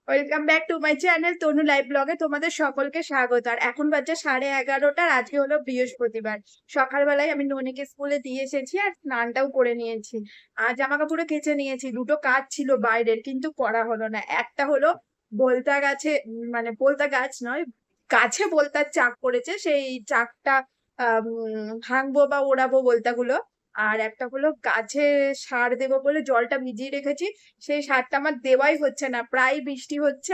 Welcome back to my channel Tanu live ব্লগে তোমাদের সকলকে স্বাগত। আর এখন বাজে 11:30। আজকে হলো বৃহস্পতিবার। সকালবেলায় আমি ননিকে স্কুলে দিয়ে এসেছি আর স্নানটাও করে নিয়েছি। আর জামা কাপড়ে কেচে নিয়েছি। দুটো কাজ ছিল বাইরের, কিন্তু করা হলো না। একটা হলো বলতা গাছে, মানে বলতা গাছ নয়, গাছে বলতার চাক পড়েছে, সেই চাকটা ভাঙবো বা ওড়াবো বলতাগুলো। আর একটা হলো গাছে সার দেবো বলে জলটা ভিজিয়ে রেখেছি, সেই সারটা আমার দেওয়াই হচ্ছে না। প্রায় বৃষ্টি হচ্ছে,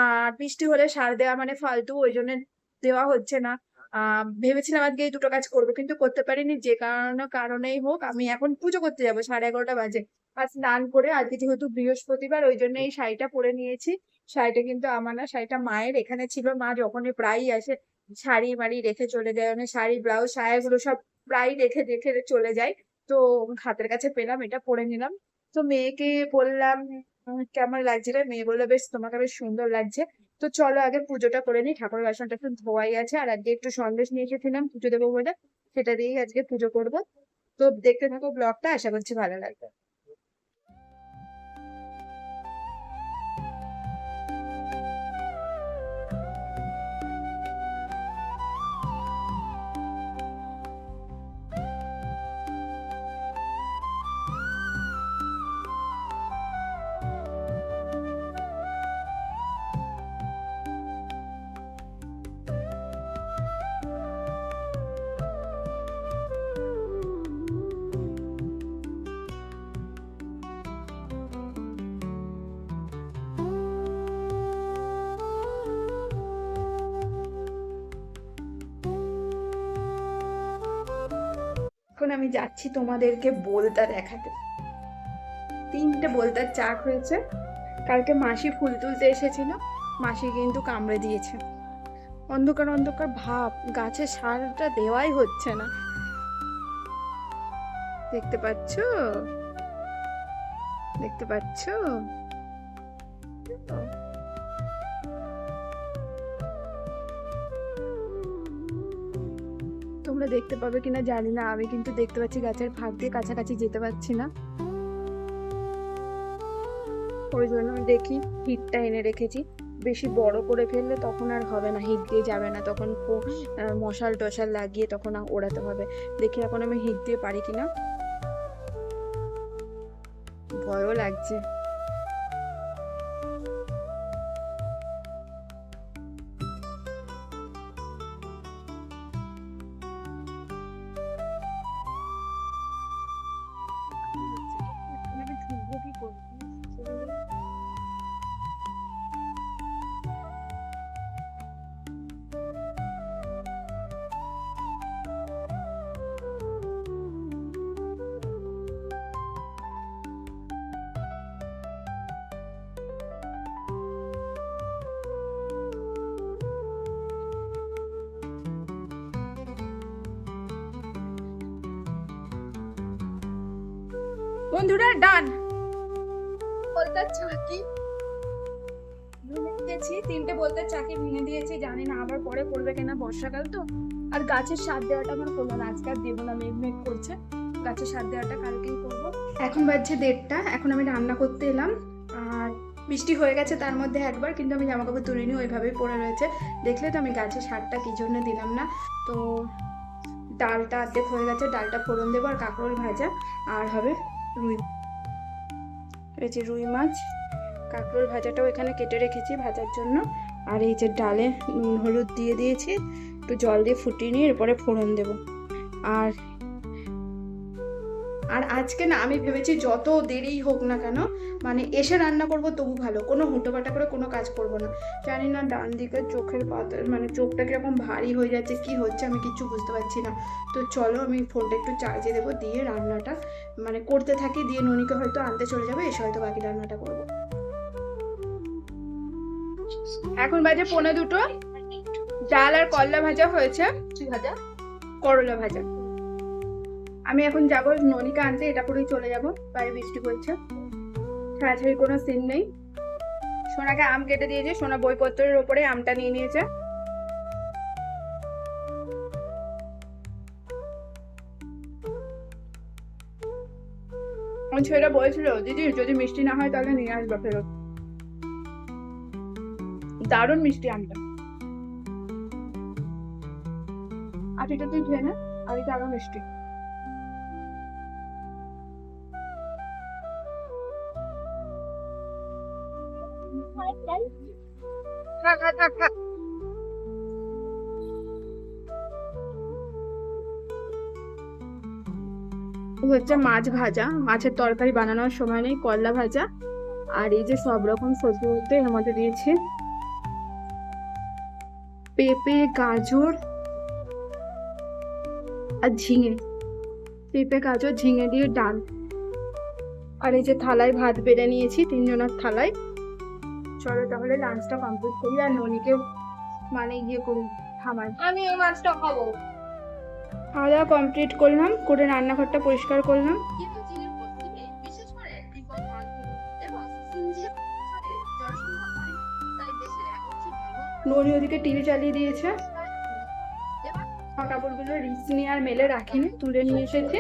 আর বৃষ্টি হলে সার দেওয়া মানে ফালতু, ওই জন্য দেওয়া হচ্ছে না। ভেবেছিলাম আজকে এই দুটো কাজ করবো, কিন্তু করতে পারিনি। যে কারণেই হোক, আমি এখন পুজো করতে যাবো 11:30 বাজে। আর স্নান করে, আজকে যেহেতু বৃহস্পতিবার, ওই জন্য এই শাড়িটা পরে নিয়েছি। শাড়িটা কিন্তু আমার না, শাড়িটা মায়ের। এখানে ছিল, মা যখনই প্রায়ই আসে শাড়ি মাড়ি রেখে চলে যায়, মানে শাড়ি ব্লাউজ সায়াগুলো সব প্রায় রেখে রেখে চলে যায়। তো হাতের কাছে পেলাম, এটা পরে নিলাম। তো মেয়েকে বললাম কেমন লাগছে রে? মেয়ে বললো বেশ, তোমাকে বেশ সুন্দর লাগছে। তো চলো আগে পুজোটা করে নিই। ঠাকুরের বাসনটা একটু ধোয়াই আছে, আর আজকে একটু সন্দেশ নিয়ে এসেছিলাম পুজো দেবো বলে, সেটা দিয়েই আজকে পুজো করবো। তো দেখতে থাকো ব্লগটা, আশা করছি ভালো লাগবে। এখন আমি যাচ্ছি তোমাদেরকে বলতা দেখাতে। 3টে বলতার চাক হয়েছে। কালকে মাসি ফুল তুলতে এসেছিল, মাসি কিন্তু কামড়ে দিয়েছে। অন্ধকার অন্ধকার ভাব, গাছে সারটা দেওয়াই হচ্ছে না। দেখতে পাচ্ছো? দেখতে পাচ্ছো? তোমরা দেখতে পাবে কিনা জানি না, আমি কিন্তু দেখতে পাচ্ছি। গাছের ফাঁক দিয়ে কাছাকাছি যেতে পারছি না, ওই জন্য আমি দেখি হিটটা এনে রেখেছি। বেশি বড় করে ফেললে তখন আর হবে না, হিট দিয়ে যাবে না, তখন মশাল টশাল লাগিয়ে তখন ওড়াতে হবে। দেখি এখন আমি হিট দিয়ে পারি কিনা, ভয়ও লাগছে। আমি ঢুকবো কি করবো? বন্ধুরা ডান বলতে চাকি ভেঙে দিয়েছি। 3টে বলতে চাকি ভেঙে দিয়েছি, জানি না আবার পরে করবে কিনা, বর্ষাকাল তো। আর গাছের সার দেওয়াটা আমার হলো না, আজকে আর দেবো না, মেঘ মেঘ করছে। গাছের সার দেওয়াটা কালকেই করবো। এখন বাজছে 1:30, এখন আমি রান্না করতে এলাম। আর বৃষ্টি হয়ে গেছে তার মধ্যে একবার, কিন্তু আমি জামা কাপড় তুলিনি, ওইভাবেই পড়ে রয়েছে। দেখলে তো আমি গাছের সারটা কি জন্য দিলাম না। তো ডালটা অর্ধেক হয়ে গেছে, ডালটা ফোড়ন দেবো, আর কাঁকরোল ভাজা, আর হবে রুই, এই যে রুই মাছ। কাঁকরোল ভাজাটাও এখানে কেটে রেখেছি ভাজার জন্য। আর এই যে ডালে নুন হলুদ দিয়ে দিয়েছি, একটু জল দিয়ে ফুটিয়ে নিয়ে এরপরে ফোড়ন দেবো। আর আর আজকে না, আমি ভেবেছি যত দেরি হোক না কেন, মানে এসে রান্না করব তবু ভালো, কোনো হুটোপাটা করে কোনো কাজ করব না। জানি না ডান দিকের চোখের পাতা, মানে চোখটা কিরকম ভারী হয়ে যাচ্ছে, কি হচ্ছে আমি কিচ্ছু বুঝতে পারছি না। তো চলো আমি ফোনটা একটু চার্জে দেবো, দিয়ে রান্নাটা মানে করতে থাকি, দিয়ে ননিকে হয়তো আনতে চলে যাবে, এসে হয়তো বাকি রান্নাটা করবো। এখন বাজে 1:45। ডাল আর করলা ভাজা হয়েছে। কি ভাজা? করলা ভাজা। আমি এখন যাব ননিকা আনতে, এটা করেই চলে যাব। বাইরে বৃষ্টি পড়ছে, ছাড়াছাড়ি কোনো সিন নেই। সোনাকে আম কেটে দিয়েছে, সোনা বইপত্রের ওপরে আমটা নিয়ে নিয়েছে। আমার ছেলেটা বলছিল দিদি যদি মিষ্টি না হয় তাহলে নিয়ে আসবা ফেরত। দারুণ মিষ্টি আমটা। আর এটা তুই খেয়ে না, আর এটা আরো মিষ্টি। হচ্ছে মাছ ভাজা, মাছের তরকারি বানানোর সময় নেই, করলা ভাজা। আর এই যে সব রকম সবজি বলতে এর মধ্যে দিয়েছি পেঁপে, গাজর আর ঝিঙে। পেঁপে, গাজর, ঝিঙে দিয়ে ডাল। আর এই যে থালায় ভাত বেড়ে নিয়েছি 3 জনের থালায়। চলো তাহলে লাঞ্চটা কমপ্লিট করি আর ননিকে মানে ইয়ে করি, খামার। আমি এই মাছটা খাবো। খাওয়া দাওয়া কমপ্লিট করলাম, করে রান্নাঘরটা পরিষ্কার করলাম। কিন্তু চীনের পশ্চিমে বিশেষ করে তিব্বত মালভূমি এবং সিনজিয়াং অঞ্চলে জনসংখ্যা অনেক, তাই দেশের এক অংশ ভালো ননি ওদিকে টিভি চালিয়ে দিয়েছে। কাপড়গুলো রিচ নিয়ে আর মেলে রাখিনি, তুলে নিয়ে এসেছে।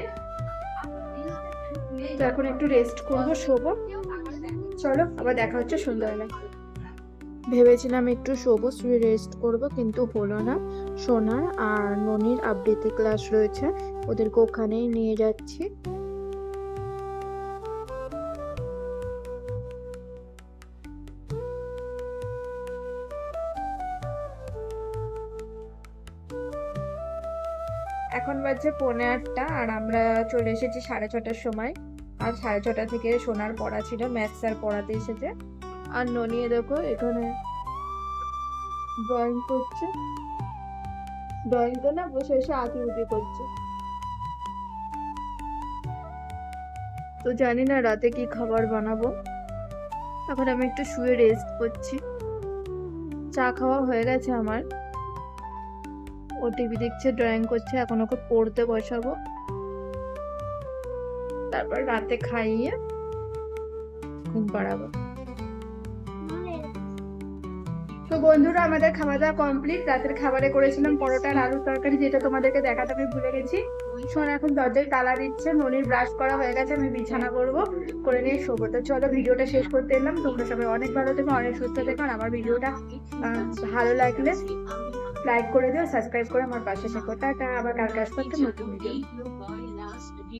তো এখন একটু রেস্ট করবো, শোবো। চলো আবার দেখা হচ্ছে সন্ধ্যাবেলায়। ভেবেছিলাম একটু শোবো, শুয়ে রেস্ট করব, কিন্তু হলো না। সোনার আর ননির আবৃত্তি ক্লাস রয়েছে, ওদেরকে ওখানেই নিয়ে যাচ্ছি। এখন বাজছে 8:45 আর আমরা চলে এসেছি 6:30টার সময়। আর 6:30 থেকে সোনার পড়া ছিল, ম্যাথ স্যার পড়াতে এসেছে। আর ননিয়ে দেখো এখানে ড্রয়িং করছে, ড্রয়িং তো না, বসে এসে আঁকিবুকি করছে। তো জানি না রাতে কি খাবার বানাবো। এখন আমি একটু শুয়ে রেস্ট করছি। চা খাওয়া হয়ে গেছে আমার। ও টিভি দেখছে, ড্রয়িং করছে, এখন ওকে পড়তে বসাবো, তারপর রাতে খাইয়ে ঘুম পাড়াবো। তো বন্ধুরা আমাদের খাওয়া দাওয়া কমপ্লিট। রাতের খাবারে করেছিলাম পরোটা আর আলুর তরকারি, যেটা তোমাদেরকে দেখাতে আমি ভুলে গেছি। সোনা এখন দরজায় তালা দিচ্ছে, ননির ব্রাশ করা হয়ে গেছে, আমি বিছানা করবো, করে নিয়ে শোবো। তো চলো ভিডিওটা শেষ করতে এলাম। তোমরা সবাই অনেক ভালো থেকো, অনেক সুস্থ থেকো। আর আমার ভিডিওটা ভালো লাগলে লাইক করে দিও, সাবস্ক্রাইব করে আমার পাশে থেকো। টাটা, আবার কালকে আসবো একটা নতুন ভিডিও।